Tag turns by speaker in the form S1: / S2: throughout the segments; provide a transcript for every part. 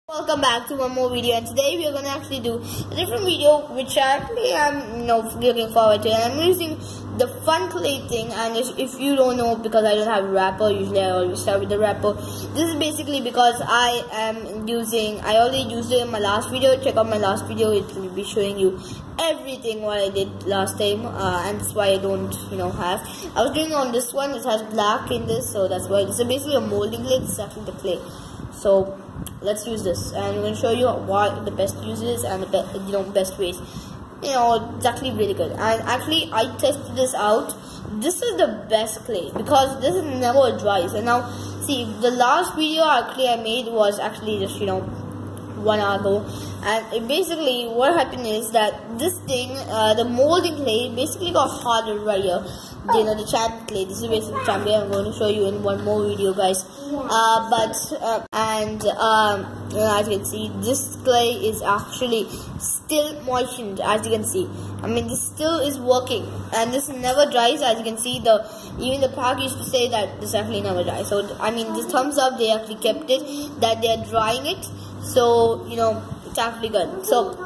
S1: Welcome back to one more video, and today we are going to actually do a different video which actually I'm looking forward to, and I'm using the fun clay thing. And if you don't know, because I don't have a wrapper, usually I always start with the wrapper. This is basically because I already used it in my last video. Check out my last video, it will be showing you everything what I did last time, and that's why I don't have. I was doing on this one, it has black in this, so that's why. This is basically a molding clay. This is actually the clay. So let's use this, and I'm going to show you what the best uses and the best ways. It's actually really good. And actually, I tested this out. This is the best clay because this is never dries. And now, see, the last video actually I made was actually just 1 hour ago, and basically what happened is that this thing, the molding clay, basically got harder right here. The champion clay. This is basically champion. I'm going to show you in one more video, guys. As you can see, this clay is actually still moistened. As you can see, this still is working, and this never dries. As you can see, even the pack used to say that this actually never dries. So this thumbs up, they actually kept it that they are drying it. So it's actually good. So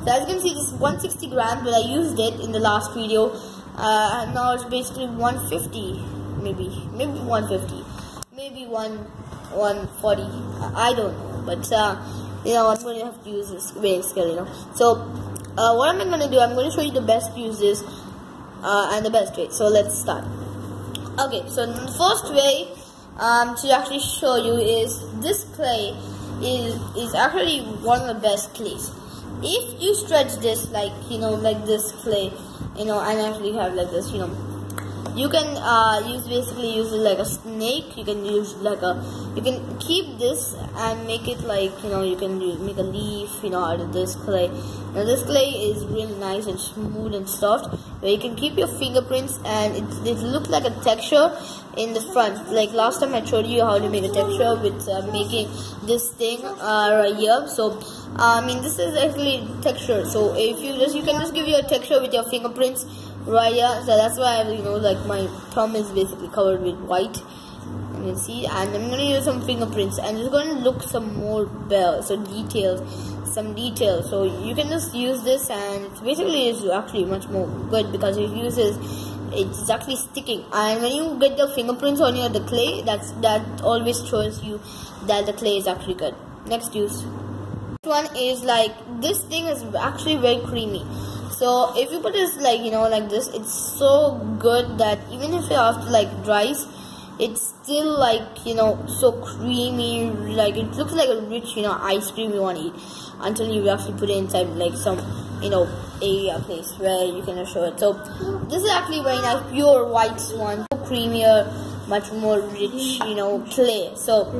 S1: as you can see, this is 160 grams, but I used it in the last video. And now it's basically 150, maybe 150, maybe 140. I don't know, but I'm going to have to use this weighing scale. So what am I going to do? I'm going to show you the best uses and the best way. So let's start. Okay, so the first way to actually show you is this clay is actually one of the best clays. If you stretch this like this clay, and actually have like this, you can use it like a snake. You can use you can keep this and make it like you can make a leaf out of this clay. Now this clay is really nice and smooth and soft, where you can keep your fingerprints, and it looks like a texture in the front. Like last time I showed you how to make a texture with making this thing right here. So this is actually texture. So if you can just give you a texture with your fingerprints right here. So that's why like my thumb is basically covered with white. You can see, and I'm going to use some fingerprints, and it's going to look some more bare, so some details. So you can just use this, and it's basically is actually much more good because it uses. It's actually sticking, and when you get the fingerprints on the clay, that always shows you that the clay is actually good. Next use. Next one is like this thing is actually very creamy. So if you put this like this, it's so good that even if it after dries, it's still so creamy. Like it looks like a rich ice cream you want to eat until you actually put it inside like some area place where you can show it. So this is actually very nice, pure white one, so creamier, much more rich clay. So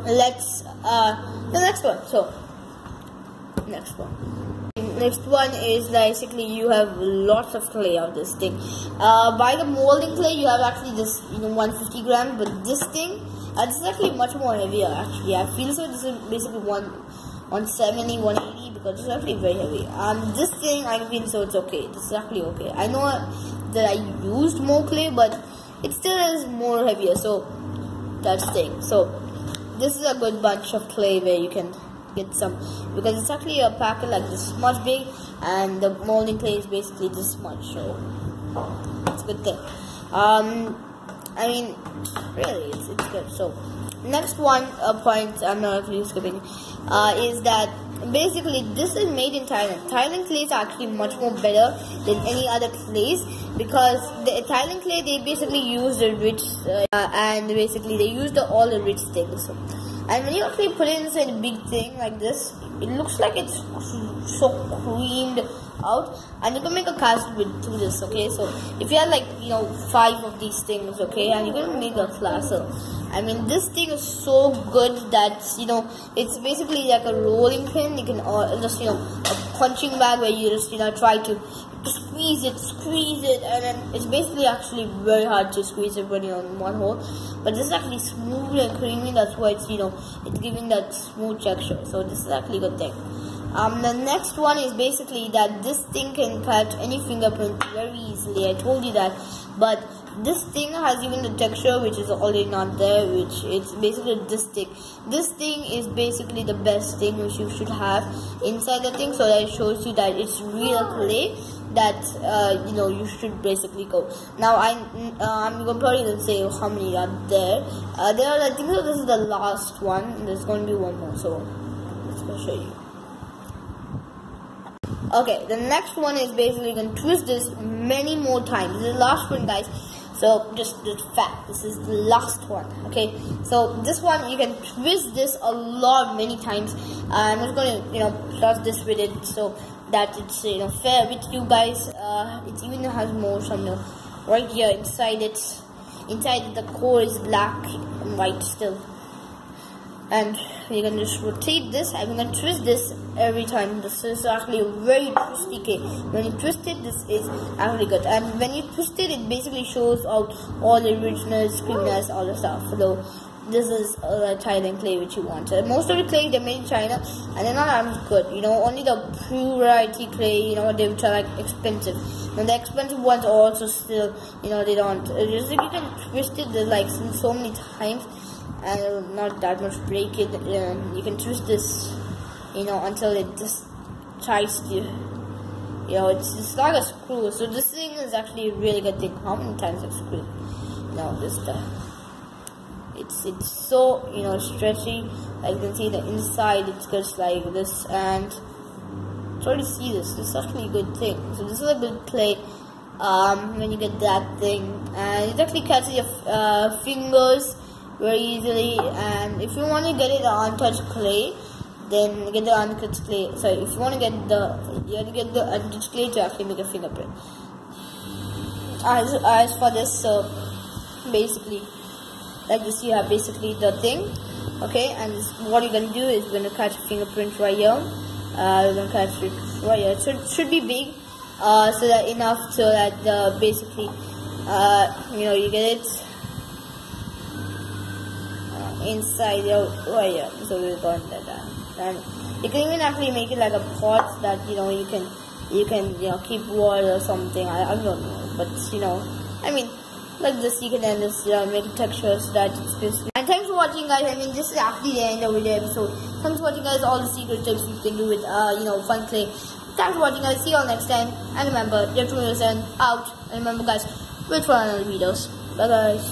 S1: let's the next one. So next one is basically you have lots of clay of this thing. By the molding clay you have actually this 150 grams, but this thing this is actually much more heavier. Actually I feel so this is basically 170, 180, because it's actually very heavy. This thing I feel so it's okay. This is actually okay. I know that I used more clay, but it still is more heavier. So that's the thing. So this is a good bunch of clay where you can get some, because it's actually a packet like this much big, and the molding clay is basically this much. So it's a good thing. Really it's good. So next one point I'm not actually skipping is that basically this is made in Thailand. Thailand clays are actually much more better than any other clays, because the Thailand clay, they basically use the rich and basically they use all the rich things. And when you actually put it inside a big thing like this, it looks like it's so creamed out, and you can make a castle through this. Okay, so if you have 5 of these things, okay, and you can make a castle. This thing is so good that it's basically like a rolling pin. You can just a punching bag where you just try to squeeze it, and then it's basically actually very hard to squeeze it when you're on one hole. But this is actually smooth and creamy. That's why it's it's giving that smooth texture. So this is actually a good thing. The next one is basically that this thing can catch any fingerprint very easily. I told you that, but this thing has even the texture which is already not there, which it's basically this thing. This thing is basically the best thing which you should have inside the thing, so that it shows you that it's real clay, that you should basically go. Now I'm probably gonna say how many are there. There are, I think this is the last one. There's going to be one more, so let's go show you. Okay, the next one is basically going to twist this many more times. This is the last one, guys. So just the fact, this is the last one. Okay, so this one you can twist this many times. I'm just going to toss this with it so that it's fair with you guys. It even has more right here inside it. Inside the core is black and white still. And we're going to just rotate this, and we're going to twist this every time. This is actually a very twisty cake. When you twist it, this is actually good. And when you twist it, it basically shows out all the originals, creaminess, all the stuff. So this is Thailand clay which you want. Most of the clay they're made in China, and they're not as good. Only the pure variety clay, they which are like expensive. And the expensive ones are also still, they don't. Just you can twist it like so many times, and it will not that much break it. You can twist this, until it just tries to, it's like a screw. So this thing is actually a really good thing. How many times I've screwed? It's so stretchy. As you can see, the inside it's just like this, and try to see this. This is actually a good thing. So this is a good clay. When you get that thing, and it actually catches your fingers very easily. And if you want to get it untouched clay, then get the untouched clay. Sorry, if you want to get you have to get the untouched clay to actually make a fingerprint. As for this, so basically, like this, you have basically the thing. Okay, and what you're gonna do is you're gonna catch a fingerprint right here. You're gonna catch it right here. It should be big, so that enough so that basically, you get it inside your right here. So we're going to that, and you can even actually make it like a pot that you can keep water or something. I don't know, but I mean, like this, you can then just make textures that it's just. And thanks for watching, guys. I mean, this is actually the end of the episode. Thanks for watching, guys. All the secret tips you can do with fun clay. Thanks for watching, guys. See you all next time. And remember, Jeff Wilson out. And remember, guys, wait for another videos. Bye, guys.